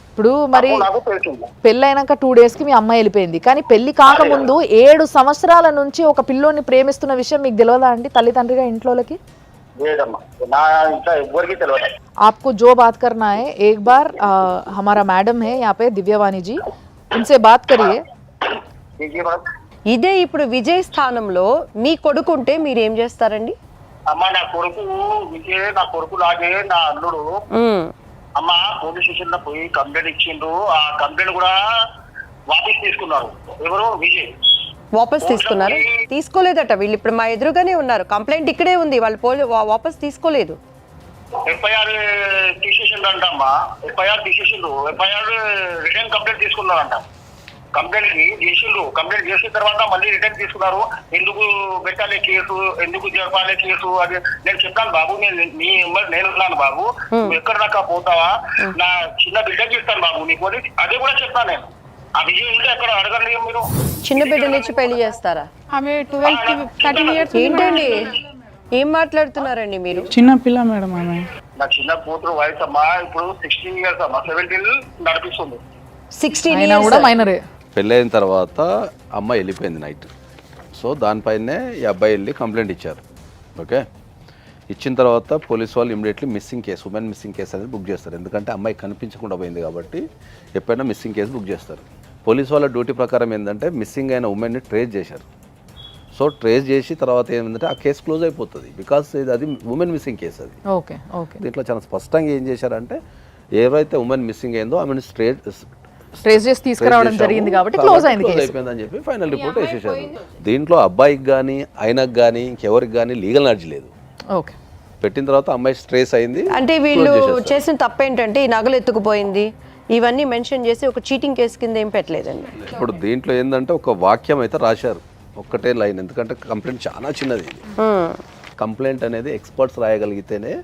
ఇప్పుడు మరి నాకు తెలిసింది. పెళ్ళైనాక 2 days కి మీ అమ్మాయి వెళ్ళిపోయింది, కానీ పెళ్లి కాకముందు 7 సంవత్సరాల నుంచి ఒక పిల్లోని ప్రేమిస్తున్న విషయం మీకు తెలియదా అండి తల్లిదండ్రిగా ఇంట్లోకి? లేదమ్మా, నా ఇంట్లో ఎవరికి తెలియదు. आपको जो बात करना है एक बार हमारा मैडम है यहाँ पे दिव्यवाणी जी, उनसे बात करिए. ఇదే ఇప్పుడు విజయ్ స్థానంలో మీ కొడుకుంటే మీరు ఏం చేస్తారండి? అమ్మా నా కొడుకు విజయ్, నా కొడుకు లాగే నా అల్లుడు అమ్మ పోలీస్ స్టేషన్ లో పోయి కంప్లైంట్ ఇచ్చిండ్రు. ఆ కంప్లైంట్ కూడా వాపస్ తీసుకున్నారు. ఎవరు? విజయ్ వాపస్ తీసుకున్నారు? తీసుకోలేదట. వీళ్ళు ఇప్పుడు మా ఎదురుగానే ఉన్నారు, కంప్లైంట్ ఇక్కడే ఉంది, వాళ్ళు వాపస్ తీసుకోలేదు. ఎఫ్ఐఆర్ తీసేసిండ్రంట అమ్మా. ఎఫ్ఐఆర్ తీసేసిండ్రు. ఎఫ్ఐఆర్ రిటర్న్ కంప్లైంట్ తీసుకున్నారంట. కంప్లైంట్ కి చేసిండ్రు. కంప్లైంట్ చేసిన తర్వాత మళ్ళీ రిటర్న్ తీసుకున్నారు. ఎందుకు పెట్టాలి కేసు, ఎందుకు జరపాలి కేసు అది నేను చెప్పాను బాబు, నేను ఉన్నాను బాబు, నువ్వు ఎక్కడ దాకా పోతావా, నా చిన్న బిడ్డకి ఇస్తాను బాబు నీకు, అదే కూడా చెప్పాను నేను. ఆ విజయం ఉంటే ఎక్కడ అడగండి మీరు. చిన్న బిడ్డలు ఇచ్చి పెళ్లి చేస్తారా? ఆమె 12-13 years. ఏంటండి ఏం మాట్లాడుతున్నారండి మీరు? చిన్న పిల్ల మేడం ఆమె. నా చిన్న కూతురు వయసు అమ్మా ఇప్పుడు 16 years అమ్మా. 17 నడిపిస్తుంది. 16 అయినా కూడా మైనరే. పెళ్ళైన తర్వాత అమ్మాయి వెళ్ళిపోయింది నైట్. సో దానిపైనే ఈ అబ్బాయి వెళ్ళి కంప్లైంట్ ఇచ్చారు. ఓకే, ఇచ్చిన తర్వాత పోలీస్ వాళ్ళు immediately missing case, women missing case అనేది బుక్ చేస్తారు. ఎందుకంటే అమ్మాయి కనిపించకుండా పోయింది కాబట్టి ఎప్పుడైనా మిస్సింగ్ కేసు బుక్ చేస్తారు. పోలీస్ వాళ్ళ డ్యూటీ ప్రకారం ఏంటంటే మిస్సింగ్ అయిన ఉమెన్ని ట్రేస్ చేశారు. సో ట్రేస్ చేసి తర్వాత ఏంటంటే ఆ కేసు క్లోజ్ అయిపోతుంది. బికాస్ అది ఉమెన్ మిస్సింగ్ కేసు. అది ఓకే ఓకే. దీంట్లో చాలా స్పష్టంగా ఏం చేశారంటే ఎవరైతే ఉమెన్ మిస్సింగ్ అయిందో ఆమెను ట్రేస్ చేసి తీసుకురావడం జరిగింది కాబట్టి క్లోజ్ అయిపోయిందని చెప్పి ఫైనల్ రిపోర్ట్ వేసేసారు. దీంట్లో అబ్బాయికి కానీ ఆయనకు కానీ ఇంకెవరికి కానీ లీగల్ నాలెడ్జ్ లేదు. ఓకే, పెట్టిన తర్వాత అమ్మాయి స్ట్రెస్ అయింది. అంటే వీళ్ళు చేసిన తప్పు ఏంటంటే ఈ నగలు ఎత్తుకుపోయింది ఇవన్నీ మెన్షన్ చేసి ఒక చీటింగ్ కేసు కింద ఏం పెట్టలేదండి. ఇప్పుడు దీంట్లో ఏంటంటే ఒక వాక్యం అయితే రాశారు, ఒక్కటే లైన్. ఎందుకంటే కంప్లైంట్ చాలా చిన్నది. కంప్లైంట్ అనేది ఎక్స్పర్ట్స్ రాయగలిగితేనే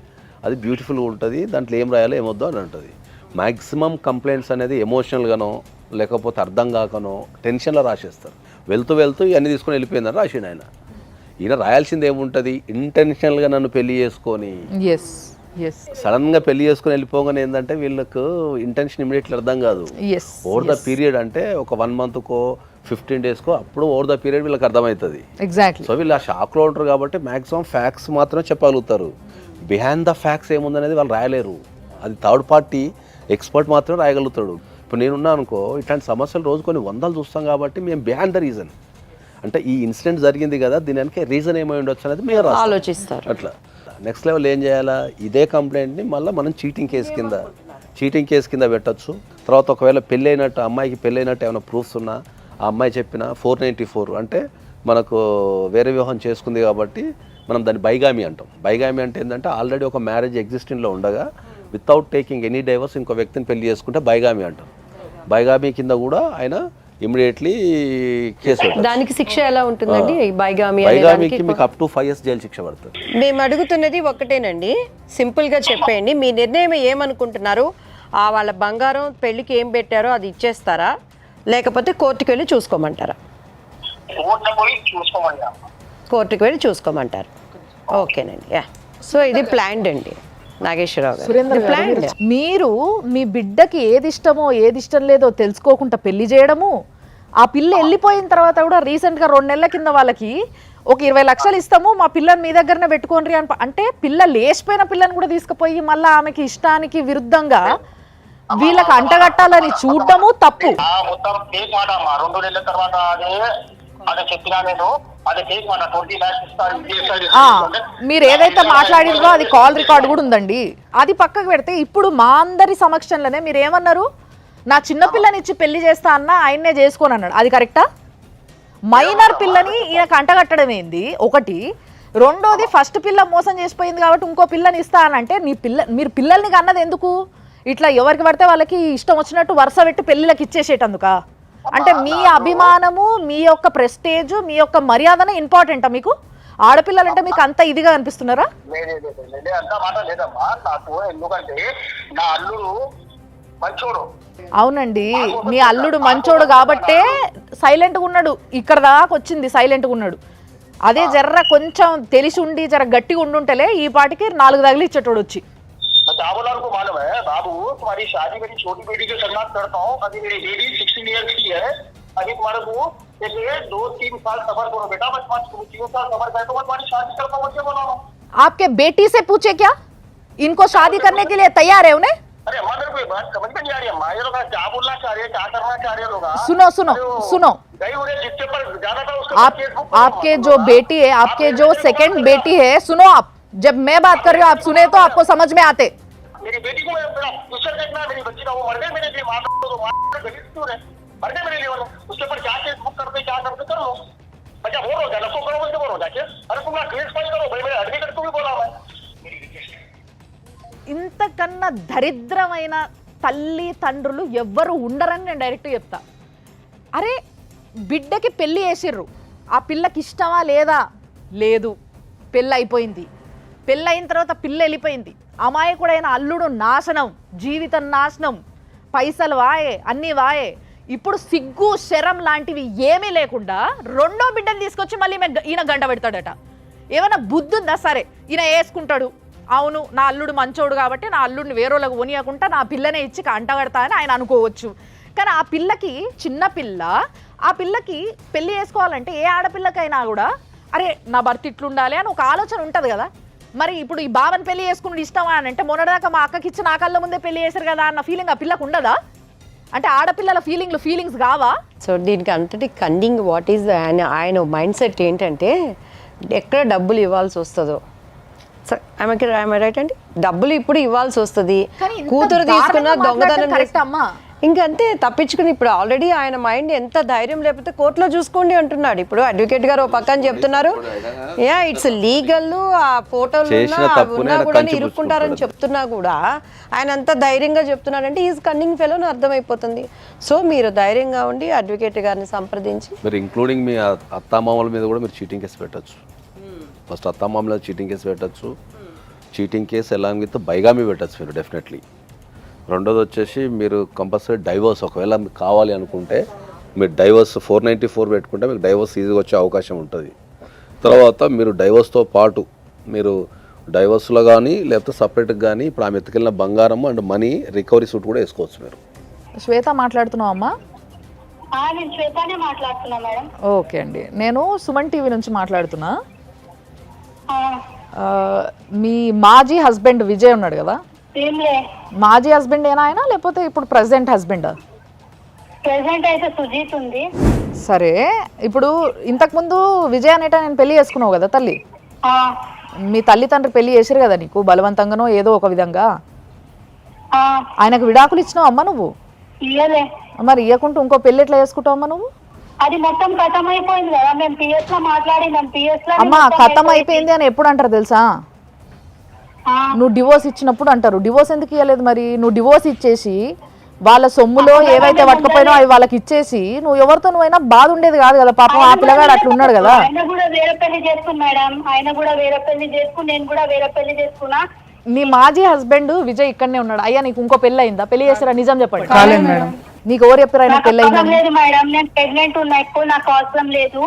అది బ్యూటిఫుల్గా ఉంటుంది. దాంట్లో ఏం రాయాలో ఏమొద్దో అని ఉంటుంది. మ్యాక్సిమం కంప్లైంట్స్ అనేది ఎమోషనల్గానో లేకపోతే అర్థం కాకనో టెన్షన్లో రాసేస్తారు. వెళ్తూ ఇవన్నీ తీసుకొని వెళ్ళిపోయిందని రాసిండు ఆయన. ఈయన రాయాల్సింది ఏముంటుంది, ఇంటెన్షనల్గా నన్ను పెళ్లి చేసుకొని ఎస్ సడన్గా పెళ్లి చేసుకుని వెళ్ళిపోగానే ఏంటంటే వీళ్ళకు ఇంటెన్షన్ ఇమీడియట్లీ అర్థం కాదు. ఎస్ ఓవర్ ద పీరియడ్ అంటే ఒక 1 మంత్కో 15 డేస్కో అప్పుడు ఓవర్ ద పీరియడ్ వీళ్ళకి అర్థమవుతుంది. ఎగ్జాక్ట్లీ. సో వీళ్ళు ఆ షాక్లో ఉంటారు కాబట్టి మ్యాక్సిమం ఫ్యాక్ట్స్ మాత్రమే చెప్పగలుగుతారు. బిహైండ్ ద ఫ్యాక్ట్స్ ఏముందనేది వాళ్ళు రాయలేరు. అది థర్డ్ పార్టీ ఎక్స్పర్ట్ మాత్రమే రాయగలుగుతాడు. ఇప్పుడు నేనున్నా అనుకో, ఇట్లాంటి సమస్యలు రోజు కొన్ని వందలు చూస్తాం కాబట్టి మేము బిహైండ్ ద రీజన్ అంటే ఈ ఇన్సిడెంట్ జరిగింది కదా దీని వెనక రీజన్ ఏమై ఉండొచ్చు అనేది మీరు ఆలోచిస్తారు. అట్లా నెక్స్ట్ లెవెల్ ఏం చేయాలా, ఇదే కంప్లైంట్ని మళ్ళీ మనం చీటింగ్ కేసు కింద పెట్టచ్చు. తర్వాత ఒకవేళ పెళ్ళైనట్టు అమ్మాయికి పెళ్ళైనట్టు ఏమైనా ప్రూఫ్స్ ఉన్నా ఆ అమ్మాయి చెప్పిన 494 అంటే మనకు వేరే వివాహం చేసుకుంది కాబట్టి మనం దాన్ని బైగామి అంటాం. బైగామి అంటే ఏంటంటే ఆల్రెడీ ఒక మ్యారేజ్ ఎగ్జిస్టింగ్లో ఉండగా వితౌట్ టేకింగ్ ఎనీ డైవర్స్ ఇంకో వ్యక్తిని పెళ్లి చేసుకుంటే బైగామి అంటాం. బైగామి కింద కూడా ఆయన ఇమీడియట్లీ కేసు దానికి శిక్ష ఎలా ఉంటుందండి? బైగామికి మీకు అప్ టు 5 years జైలు శిక్ష పడుతుంది. మేము అడుగుతున్నది ఒకటేనండి, సింపుల్గా చెప్పేయండి. మీ నిర్ణయం ఏమనుకుంటున్నారు? వాళ్ళ బంగారం పెళ్ళికి ఏం పెట్టారో అది ఇచ్చేస్తారా, లేకపోతే కోర్టుకు వెళ్ళి చూసుకోమంటారా? కోర్టుకు వెళ్ళి చూసుకోమంటారు. ఓకేనండి. యా, సో ఇది ప్లాన్డ్ అండి నాగేశ్వరరావు గారు. సురేంద్ర ఇది planned. గారు, మీరు మీ బిడ్డకి ఏది ఇష్టమో ఏది ఇష్టం లేదో తెలుసుకోకుండా పెళ్లి చేయడము, ఆ పిల్ల వెళ్ళిపోయిన తర్వాత కూడా రీసెంట్గా 2 నెలల కింద వాళ్ళకి ఒక 20 లక్షలు ఇస్తాము మా పిల్లని మీ దగ్గరనే పెట్టుకోండి అని అంటే పిల్ల లేచిపోయిన పిల్లని కూడా తీసుకుపోయి మళ్ళీ ఆమెకి ఇష్టానికి విరుద్ధంగా వీళ్ళకి అంటగట్టాలని చూడడము తప్పు. మొత్తం ఫేక్ మాట అమ్మా. 2 నెలల తర్వాత అదే చెప్పినా నేను, అదే ఫేక్ మాట. 20 lakhs ఇస్తాను. మీరు ఏదైతే మాట్లాడిందో అది కాల్ రికార్డ్ కూడా ఉందండి. అది పక్కకు పెడితే ఇప్పుడు మా అందరి సమక్షంలోనే మీరు ఏమన్నారు, నా చిన్న పిల్లని ఇచ్చి పెళ్లి చేస్తా అన్న ఆయన్నే చేసుకోని అన్నాడు. అది కరెక్టా? మైనర్ పిల్లని ఈయనకు అంటగట్టడం ఏంది ఒకటి. రెండోది ఫస్ట్ పిల్ల మోసం చేసిపోయింది కాబట్టి ఇంకో పిల్లని ఇస్తా అని అంటే మీరు పిల్లల్ని కన్నది ఎందుకు? ఇట్లా ఎవరికి పడితే వాళ్ళకి ఇష్టం వచ్చినట్టు వరుస పెట్టి పెళ్ళిళ్ళకి ఇచ్చేసేటందుక? అంటే మీ అభిమానము, మీ యొక్క ప్రెస్టేజ్, మీ యొక్క మర్యాదనే ఇంపార్టెంటా మీకు? ఆడపిల్లలంటే మీకు అంత ఇదిగా అనిపిస్తున్నారా? అంత మాట లేదమ్మా నాకు. ఎందుకంటే నా అల్లుడు మంచోడు. అవునండి, మీ అల్లుడు మంచోడు కాబట్టే సైలెంట్గా ఉన్నాడు. ఇక్కడ దాకా వచ్చింది సైలెంట్గా ఉన్నాడు. అదే జర్ర కొంచెం తెలిసి ఉండి జర గట్టిగా ఉండుంటేలే ఈ పాటికి 4 తగిలి ఇచ్చేటోడు వచ్చి. चावलाल को मालूम है बाबू, तुम्हारी शादी मेरी छोटी बेटी के साथ करता हूँ. अभी मेरी बेटी 16 years की है. अभी तुम्हारे को 2-3 साल सफर करो बेटा. मैं 3 साल सफर करे तो मैं तुम्हारी शादी करता हूँ. क्या बोला? आपके बेटी से पूछे क्या इनको शादी करने के लिए तैयार है उन्हें? अरे अम्मा मेरे को बात समझ में नहीं आ रही अम्मा. ये लोग क्या बोलना चाह रहे हैं, क्या करना चाह रहे हैं लोग? सुनो सुनो सुनो, गई उन्हें जिसके पर ज्यादा था उसके आपके जो बेटी है, आपके जो सेकंड बेटी है, सुनो आप, जब मैं बात कर रही हूँ आप सुने तो आपको समझ में आते. मेरी बेटी को मेरा फ्यूचर देखना है. मेरी बच्ची का वो मर गए मेरे लिए. मार दो गरीब क्यों है, मर गए मेरे लिए. उसके ऊपर क्या केस बुक करते क्या करते कर लो. बच्चा बोल रहा है करो बोलते बोलो जाके. अरे तुम केस फाइल करो भाई. मेरे एडवोकेट को भी बोला मैं. ఇంతకన్నా దరిద్రమైన తల్లి తండ్రులు ఎవ్వరు ఉండరని నేను డైరెక్ట్ చెప్తా. అరే బిడ్డకి పెళ్ళి చేసిర్రు, ఆ పిల్లకి ఇష్టమా లేదా? లేదు. పెళ్ళి అయిపోయింది. పెళ్ళి అయిన తర్వాత పిల్ల వెళ్ళిపోయింది. అమాయకుడైన అల్లుడు నాశనం, జీవితం నాశనం, పైసలు వాయే, అన్నీ వాయే. ఇప్పుడు సిగ్గు శరం లాంటివి ఏమీ లేకుండా 2వ బిడ్డను తీసుకొచ్చి మళ్ళీ ఈయన గంట పెడతాడట. ఏమైనా బుద్ధి ఉందా? సరే ఈయన వేసుకుంటాడు, అవును నా అల్లుడు మంచోడు కాబట్టి నా అల్లుడిని వేరేళ్ళకు కొనియకుండా నా పిల్లనే ఇచ్చి అంటగడతా అని ఆయన అనుకోవచ్చు. కానీ ఆ పిల్లకి, చిన్న పిల్ల, ఆ పిల్లకి పెళ్లి చేసుకోవాలంటే ఏ ఆడపిల్లకైనా కూడా అరే నా భర్త ఇట్లుండాలి అని ఒక ఆలోచన ఉంటుంది కదా. మరి ఇప్పుడు ఈ బావని పెళ్లి చేసుకుని ఇష్టమా అని అంటే మొన్నటిదాకా మా అక్కకి ఇచ్చి నా కళ్ళ ముందే పెళ్లి చేశారు కదా అన్న ఫీలింగ్ ఆ పిల్లకు ఉండదా? అంటే ఆడపిల్లల ఫీలింగ్స్ కావా? సో దీనికి అంతటి కండింగ్ వాట్ ఈజ్ ఆయన మైండ్ సెట్ ఏంటంటే ఎక్కడ డబ్బులు ఇవ్వాల్సి వస్తుందో. ఆమెకి రైట్ అండి, డబ్బులు ఇప్పుడు ఇవ్వాల్సి వస్తుంది. కూతురు తీసుకున్న దొంగతనం ఇంకంతే తప్పించుకుని. ఇప్పుడు ఆల్రెడీ ఆయన మైండ్ ఎంత ధైర్యం లేకపోతే కోర్టులో చూసుకోండి అంటున్నాడు. ఇప్పుడు అడ్వకేట్ గారు పక్కన చెప్తున్నారు యా ఇట్స్ లీగల్, ఆ ఫోటోలు ఉన్నా కూడా ఇరుక్కుంటారని చెప్తున్నా కూడా ఆయన అంత ధైర్యంగా చెప్తున్నాడంటే ఈజ్ కన్నింగ్ ఫెలో అని అర్థమైపోతుంది. సో మీరు ధైర్యంగా ఉండి అడ్వకేట్ గారిని సంప్రదించి, మీరు ఇంక్లూడింగ్ మీ అత్తామామల మీద కూడా మీరు చీటింగ్ కేసు పెట్టచ్చు. ఫస్ట్ అత్తామామల చీటింగ్ కేసు పెట్టచ్చు. Cheating case along with bigamy పెట్టచ్చు మీరు డెఫినెట్లీ. రెండోది వచ్చేసి మీరు కంపల్సరీ డైవర్స్ ఒకవేళ మీకు కావాలి అనుకుంటే మీరు డైవర్స్ 494 పెట్టుకుంటే మీకు డైవర్స్ ఈజీగా వచ్చే అవకాశం ఉంటుంది. తర్వాత మీరు డైవర్స్తో పాటు మీరు డైవర్స్లో కానీ లేకపోతే సపరేట్గా కానీ ఇప్పుడు ఆమె ఎత్తుకెళ్ళిన బంగారం అండ్ మనీ రికవరీ సూట్ కూడా వేసుకోవచ్చు మీరు. శ్వేత మాట్లాడుతున్నావు అమ్మా? నేను శ్వేతానే మాట్లాడుతున్నా మేడం. ఓకే అండి, నేను సుమన్ టీవీ నుంచి మాట్లాడుతున్నా. మీ మాజీ హస్బెండ్ విజయ్ ఉన్నాడు కదా, ఏంలే మాజీ హస్బెండ్ ఏనా ఆయన లేకపోతే ఇప్పుడు ప్రెసెంట్ హస్బెండా? ప్రెసెంట్ అయితే సుజీత్ ఉంది. సరే, ఇప్పుడు ఇంతకుముందు విజయ్ అనేట నేను పెళ్లి చేసుకున్నావు కదా తల్లి, మీ తల్లిదండ్రులు పెళ్లి చేసారు కదా నీకు బలవంతంగానో ఏదో ఒక విధంగా, ఆయనకు విడాకులు ఇచ్చినావు అమ్మ నువ్వు? ఇయ్యలే. మరి ఇయ్యకుంటూ ఇంకో పెళ్లి ఎట్లా చేసుకుంటావు అమ్మ నువ్వు? అది మొత్తం ఖతం అయిపోయింది కదా, మేము పిఎస్ లో మాట్లాడినాం. పిఎస్ లో అమ్మ ఖతం అయిపోయింది అని ఎప్పుడు అంటారు తెలుసా? నువ్వు డివోర్స్ ఇచ్చినప్పుడు అంటారు. డివోర్స్ ఎందుకు ఇవ్వలేదు మరి? నువ్వు డివోర్స్ ఇచ్చేసి వాళ్ళ సొమ్ములో ఏవైతే పట్టుకపోయినా అవి వాళ్ళకి ఇచ్చేసి నువ్వు ఎవరితో నువ్వైనా బాధ ఉండేది కాదు కదా. పాపం ఆ పిల్లగాడు అట్లా ఉన్నాడు కదా. ఆయన కూడా వేరే పెళ్లి చేసుకున్నా మేడం, ఆయన కూడా వేరే పెళ్లి చేసుకుని నేను కూడా వేరే పెళ్లి చేసుకున్నా. నీ మాజీ హస్బెండ్ విజయ్ ఇక్కడనే ఉన్నాడు. అయ్యా నీకు ఇంకో పెళ్లి అయిందా? పెళ్లి చేస్తారా? నిజం చెప్పండి. కాలేదు మేడం. నీకు ఎవరు చెప్పారు ఆయన పెళ్లి అవసరం అయిందని? లేదు మేడం, నేను ప్రెగ్నెంట్ ఉన్నా, ఎక్కువ నాకు అవసరం లేదు.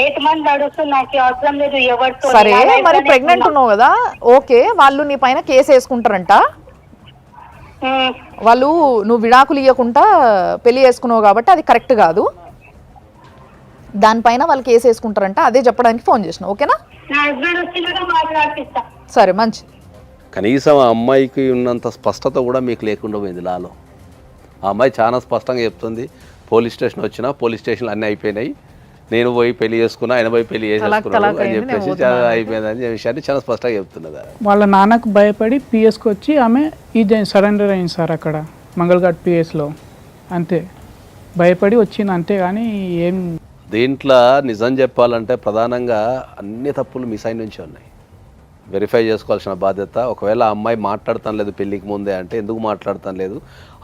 8 months నడుస్తుంది, నాకు అవసరం లేదు ఎవరితో. సరే, మరి ప్రెగ్నెంట్ ఉన్నావు కదా, ఓకే, వాళ్ళు నీ పైన కేసు వేసుకుంటారంట. వాళ్ళు నువ్వు విడాకులు ఇవ్వకుండా పెళ్లి చేసుకున్నావు కాబట్టి అది కరెక్ట్ కాదు, దానిపైన వాళ్ళు కేసు వేసుకుంటారంట. అదే చెప్పడానికి ఫోన్ చేసిన, ఓకేనా? నా హస్బెండ్ వచ్చినాక మాట్లాడిస్తా. సరే, మంచి. కనీసం ఆ అమ్మాయికి ఉన్నంత స్పష్టత కూడా మీకు లేకుండా పోయింది లాలో. ఆ అమ్మాయి చాలా స్పష్టంగా చెప్తుంది, పోలీస్ స్టేషన్ వచ్చినా పోలీస్ స్టేషన్లు అన్నీ అయిపోయినాయి, నేను పోయి పెళ్లి చేసుకున్నా, ఆయన పోయి పెళ్లి చేసేసుకున్నాడు అని చెప్పేసి చాలా అయిపోయిందని విషయాన్ని చాలా స్పష్టంగా చెప్తున్నది. వాళ్ళ నాన్నకు భయపడి పిఎస్కి వచ్చి ఆమె ఇది సరెండర్ అయింది సార్ అక్కడ మంగళఘాట్ పిఎస్లో. అంతే, భయపడి వచ్చింది అంతే, కానీ ఏం. దీంట్లో నిజం చెప్పాలంటే ప్రధానంగా అన్ని తప్పులు మీ సైడ్ నుంచి ఉన్నాయి. వెరిఫై చేసుకోవాల్సిన బాధ్యత. ఒకవేళ ఆ అమ్మాయి మాట్లాడతాను లేదు పెళ్ళికి ముందే అంటే ఎందుకు మాట్లాడతాను లేదు,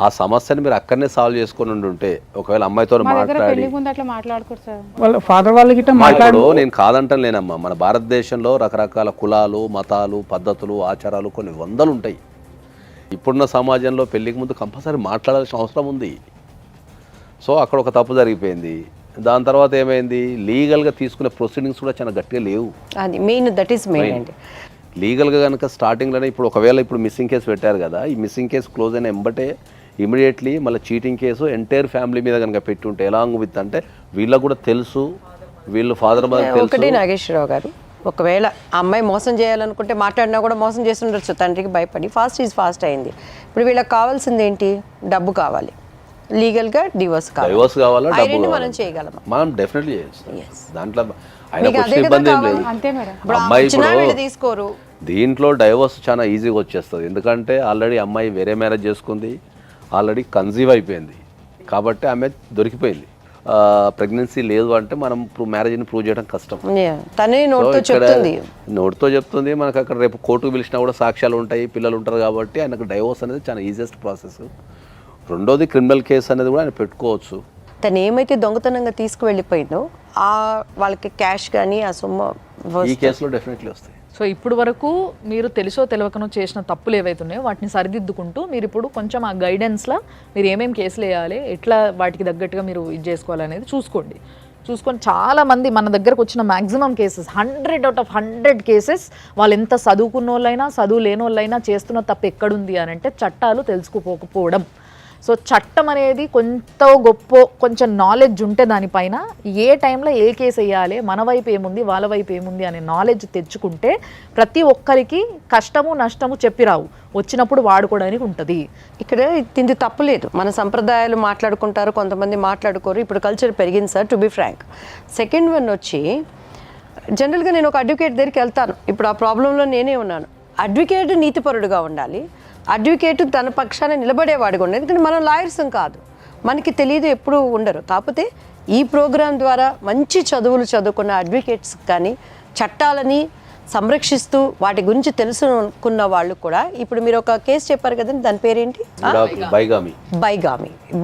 ఆ సమస్యని మీరు అక్కడనే సాల్వ్ చేసుకుని ఉంటే, ఒకవేళ అమ్మాయితో మాట్లాడి వాళ్ళ ఫాదర్ వాళ్ళకి మాట్లాడు. నేను కాదంటాను లేనమ్మా, మన భారతదేశంలో రకరకాల కులాలు, మతాలు, పద్ధతులు, ఆచారాలు కొన్ని వందలు ఉంటాయి. ఇప్పుడున్న సమాజంలో పెళ్ళికి ముందు కంపల్సరీ మాట్లాడాల్సిన అవసరం ఉంది. సో అక్కడ ఒక తప్పు జరిగిపోయింది. దాని తర్వాత ఏమైంది, లీగల్గా తీసుకునే ప్రొసీడింగ్స్ కూడా చాలా గట్టిగా లేవు. అది మెయిన్, దట్ ఈస్ మెయిన్ అండి. లీగల్గా కనుక స్టార్టింగ్లోనే ఇప్పుడు ఒకవేళ ఇప్పుడు మిస్సింగ్ కేసు పెట్టారు కదా, ఈ మిస్సింగ్ కేసు క్లోజ్ అయిన ఎంబటే ఇమీడియట్లీ మళ్ళీ చీటింగ్ కేసు ఎంటైర్ ఫ్యామిలీ మీద కనుక పెట్టి ఉంటే ఎలాంగ్ విత్ అంటే వీళ్ళకు కూడా తెలుసు, వీళ్ళు ఫాదర్ మదర్ తెలుసు. ఒకటి నాగేశ్వరరావు గారు, ఒకవేళ ఆ అమ్మాయి మోసం చేయాలనుకుంటే మాట్లాడినా కూడా మోసం చేస్తుండొచ్చు, తండ్రికి భయపడి. ఫాస్ట్ అయింది. ఇప్పుడు వీళ్ళకి కావాల్సింది ఏంటి? డబ్బు కావాలి, లీగల్గా డివోర్స్ కావాలా, డబ్బు మనం చేయగలం, మనం డెఫినెట్లీ చేయొచ్చు. దాంట్లో ఆయనకు వచ్చిన ఇబ్బంది ఏం లేదు. అమ్మాయి ఇప్పుడు తీసుకోరు. దీంట్లో డైవోర్స్ చాలా ఈజీగా వచ్చేస్తుంది, ఎందుకంటే ఆల్రెడీ అమ్మాయి వేరే మ్యారేజ్ చేసుకుంది, ఆల్రెడీ కన్సీవ్ అయిపోయింది కాబట్టి ఆమె దొరికిపోయింది. ప్రెగ్నెన్సీ లేదు అంటే మనం మ్యారేజ్ని ప్రూవ్ చేయడం కష్టం. నోటితో చెప్తుంది, మనకు అక్కడ రేపు కోర్టుకు పిలిచినా కూడా సాక్ష్యాలు ఉంటాయి, పిల్లలు ఉంటారు కాబట్టి ఆయనకు డైవోర్స్ అనేది చాలా ఈజియెస్ట్ ప్రాసెస్. రెండోది క్రిమినల్ కేసు అనేది కూడా ఆయన పెట్టుకోవచ్చు. తను ఏమైతే దొంగతనంగా తీసుకువెళ్ళిపోయిందో వాళ్ళకి క్యాష్ కానీ ఆ సొమ్ము ఈ కేసులో డెఫినెట్లీ వస్తాయి. సో ఇప్పుడు వరకు మీరు తెలుసో తెలియకనో చేసిన తప్పులు ఏవైతే ఉన్నాయో వాటిని సరిదిద్దుకుంటూ మీరు ఇప్పుడు కొంచెం ఆ గైడెన్స్లో మీరు ఏమేమి కేసులు వేయాలి, ఎట్లా వాటికి తగ్గట్టుగా మీరు ఇది చేసుకోవాలనేది చూసుకొని చాలామంది మన దగ్గరకు వచ్చిన maximum cases 100 out of 100 cases వాళ్ళు ఎంత చదువుకున్న వాళ్ళైనా చదువు లేని వాళ్ళైనా చేస్తున్న తప్పు ఎక్కడుంది అని అంటే చట్టాలు తెలుసుకోకపోవడం. సో చట్టం అనేది కొంత గొప్ప కొంచెం నాలెడ్జ్ ఉంటే దానిపైన ఏ టైంలో ఏ కేసు వేయాలి, మన వైపు ఏముంది వాళ్ళ వైపు ఏముంది అనే నాలెడ్జ్ తెచ్చుకుంటే ప్రతి ఒక్కరికి కష్టము నష్టము చెప్పిరావు, వచ్చినప్పుడు వాడుకోవడానికి ఉంటుంది. ఇక్కడ తింది తప్పు లేదు, మన సంప్రదాయాలు మాట్లాడుకుంటారు, కొంతమంది మాట్లాడుకోరు. ఇప్పుడు కల్చర్ పెరిగింది sir, to be frank. Second one వచ్చి జనరల్గా నేను ఒక అడ్వకేట్ దగ్గరికి వెళ్తాను, ఇప్పుడు ఆ ప్రాబ్లంలో నేనే ఉన్నాను. అడ్వకేట్ నీతిపరుడుగా ఉండాలి, అడ్వకేట్ తన పక్షాన నిలబడేవాడిగా ఉండాలి. ఎందుకంటే మనం లాయర్సం కాదు, మనకి తెలియదు, ఎప్పుడు ఉండరు. కాకపోతే ఈ ప్రోగ్రాం ద్వారా మంచి చదువులు చదువుకున్న అడ్వకేట్స్ కానీ చట్టాలని సంరక్షిస్తూ వాటి గురించి తెలుసుకున్న వాళ్ళు కూడా, ఇప్పుడు మీరు ఒక కేసు చెప్పారు కదండి, దాని పేరేంటి?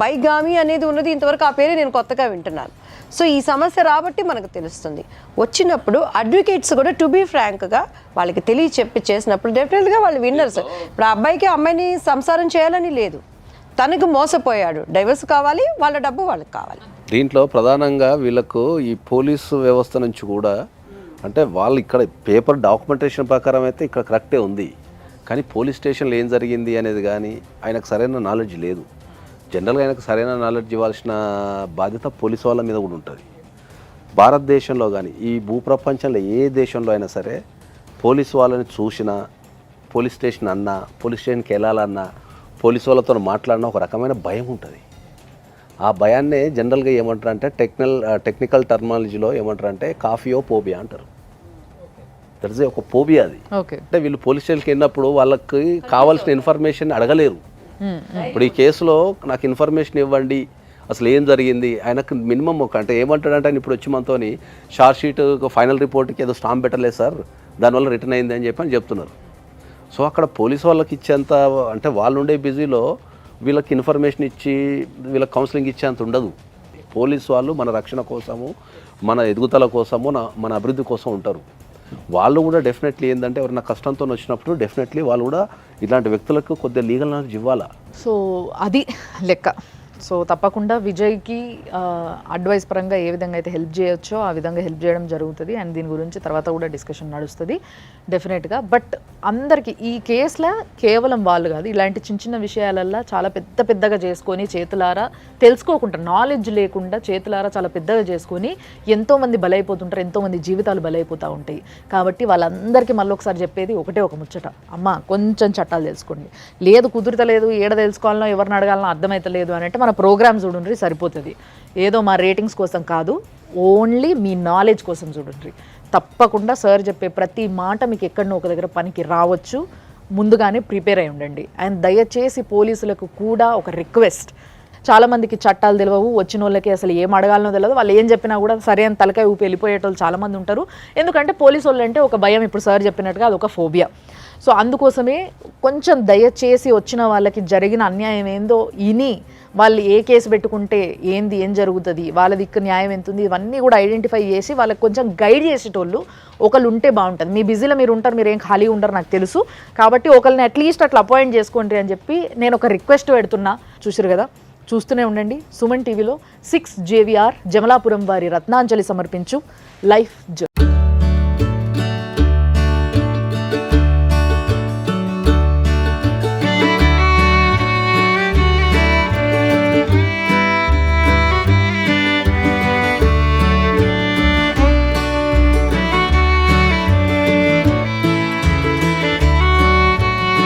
బైగామి అనేది ఉన్నది, ఇంతవరకు ఆ పేరే నేను కొత్తగా వింటున్నాను. సో ఈ సమస్య రాబట్టి మనకు తెలుస్తుంది. వచ్చినప్పుడు అడ్వకేట్స్ కూడా టు బీ ఫ్రాంక్గా వాళ్ళకి చెప్పి చేసినప్పుడు డెఫినెట్గా వాళ్ళు విన్నర్స్. ఇప్పుడు ఆ అబ్బాయికి అమ్మాయిని సంసారం చేయాలని లేదు, తనకు మోసపోయాడు, డైవర్స్ కావాలి, వాళ్ళ డబ్బు వాళ్ళకి కావాలి. దీంట్లో ప్రధానంగా వీళ్ళకు ఈ పోలీసు వ్యవస్థ నుంచి కూడా అంటే వాళ్ళు ఇక్కడ పేపర్ డాక్యుమెంటేషన్ ప్రకారం అయితే ఇక్కడ కరెక్టే ఉంది, కానీ పోలీస్ స్టేషన్లో ఏం జరిగింది అనేది కానీ ఆయనకు సరైన నాలెడ్జ్ లేదు. జనరల్గా ఆయనకు సరైన నాలెడ్జ్ ఇవ్వాల్సిన బాధ్యత పోలీసు వాళ్ళ మీద కూడా ఉంటుంది. భారతదేశంలో కానీ ఈ భూప్రపంచంలో ఏ దేశంలో అయినా సరే పోలీసు వాళ్ళని చూసినా, పోలీస్ స్టేషన్ అన్నా, పోలీస్ స్టేషన్కి వెళ్ళాలన్నా, పోలీసు వాళ్ళతో మాట్లాడినా ఒక రకమైన భయం ఉంటుంది. ఆ భయాన్నే జనరల్గా ఏమంటారు అంటే టెక్నికల్ టర్మాలజీలో ఏమంటారు అంటే కాఫియోపోబియా అంటారు. దట్ ఇస్ ఒక పోబియా అది. ఓకే. అంటే వీళ్ళు పోలీస్ స్టేషన్కి వెళ్ళినప్పుడు వాళ్ళకి కావాల్సిన ఇన్ఫర్మేషన్ అడగలేరు. ఇప్పుడు ఈ కేసులో నాకు ఇన్ఫర్మేషన్ ఇవ్వండి, అసలు ఏం జరిగింది, ఆయనకు మినిమం ఒక అంటే ఏమంటాడంటే ఆయన ఇప్పుడు వచ్చి మనతోని షార్ట్ షీట్ ఫైనల్ రిపోర్ట్కి ఏదో స్టాంప్ పెట్టలేదు సార్, దానివల్ల రిటర్న్ అయింది అని చెప్పి చెప్తున్నారు. సో అక్కడ పోలీసు వాళ్ళకి ఇచ్చేంత అంటే వాళ్ళు ఉండే బిజీలో వీళ్ళకి ఇన్ఫర్మేషన్ ఇచ్చి వీళ్ళకి కౌన్సిలింగ్ ఇచ్చేంత ఉండదు. పోలీసు వాళ్ళు మన రక్షణ కోసము, మన ఎదుగుదల కోసము, మన అభివృద్ధి కోసం ఉంటారు. వాళ్ళు కూడా డెఫినెట్లీ ఏంటంటే ఎవరైనా కష్టంతో వచ్చినప్పుడు డెఫినెట్లీ వాళ్ళు కూడా ఇలాంటి వ్యక్తులకు కొద్దిగా లీగల్ నాలెడ్జ్ ఇవ్వాలా. సో అది లెక్క. సో తప్పకుండా విజయ్కి అడ్వైస్ పరంగా ఏ విధంగా అయితే హెల్ప్ చేయొచ్చో ఆ విధంగా హెల్ప్ చేయడం జరుగుతుంది. అండ్ దీని గురించి తర్వాత కూడా డిస్కషన్ నడుస్తుంది డెఫినెట్గా. బట్ అందరికీ ఈ కేసులో కేవలం వాళ్ళు కాదు, ఇలాంటి చిన్న చిన్న విషయాలల్లో చాలా పెద్దగా చేసుకొని చేతులారా తెలుసుకోకుండా, నాలెడ్జ్ లేకుండా చేతులారా చాలా పెద్దగా చేసుకొని ఎంతోమంది బలైపోతుంటారు, ఎంతోమంది జీవితాలు బలైపోతూ ఉంటాయి. కాబట్టి వాళ్ళందరికీ మళ్ళీ ఒకసారి చెప్పేది ఒకటే ఒక ముచ్చట, అమ్మ కొంచెం చట్టాలు తెలుసుకోండి. లేదు కుదురుతలేదు, ఏడ తెలుసుకోవాలనో ఎవరిని అడగాలనో అర్థమవుతలేదు అని అంటే మన ప్రోగ్రామ్ చూడండి సరిపోతుంది. ఏదో మా రేటింగ్స్ కోసం కాదు, ఓన్లీ మీ నాలెడ్జ్ కోసం చూడండి. తప్పకుండా సార్ చెప్పే ప్రతి మాట మీకు ఎక్కడనో ఒక దగ్గర పనికి రావచ్చు, ముందుగానే ప్రిపేర్ అయి ఉండండి. అండ్ దయచేసి పోలీసులకు కూడా ఒక రిక్వెస్ట్, చాలామందికి చట్టాలు తెలియవు, వచ్చిన వాళ్ళకి అసలు ఏం అడగాలనో తెలియదు, వాళ్ళు ఏం చెప్పినా కూడా సరే అని తలకాయ ఊపి వెళ్ళిపోయేటోళ్ళు చాలామంది ఉంటారు. ఎందుకంటే పోలీసు వాళ్ళు అంటే ఒక భయం, ఇప్పుడు సార్ చెప్పినట్టుగా అదొక ఫోబియా. సో అందుకోసమే కొంచెం దయచేసి వచ్చిన వాళ్ళకి జరిగిన అన్యాయం ఏందో ఇని వాళ్ళు ఏ కేసు పెట్టుకుంటే ఏం జరుగుతుంది, వాళ్ళ దిక్కు న్యాయం ఎంత ఉంది, ఇవన్నీ కూడా ఐడెంటిఫై చేసి వాళ్ళకి కొంచెం గైడ్ చేసేటోళ్ళు ఒకళ్ళు ఉంటే బాగుంటుంది. మీ బిజీలో మీరు ఉంటారు, మీరు ఏం ఖాళీ ఉండరు నాకు తెలుసు, కాబట్టి ఒకరిని అట్లీస్ట్ అట్లా అపాయింట్ చేసుకోండి అని చెప్పి నేను ఒక రిక్వెస్ట్ పెడుతున్నా. చూసారు కదా, చూస్తూనే ఉండండి సుమన్ టీవీలో 6 JVR జమలాపురం వారి రత్నాంజలి సమర్పించు లైఫ్ జర్నీ.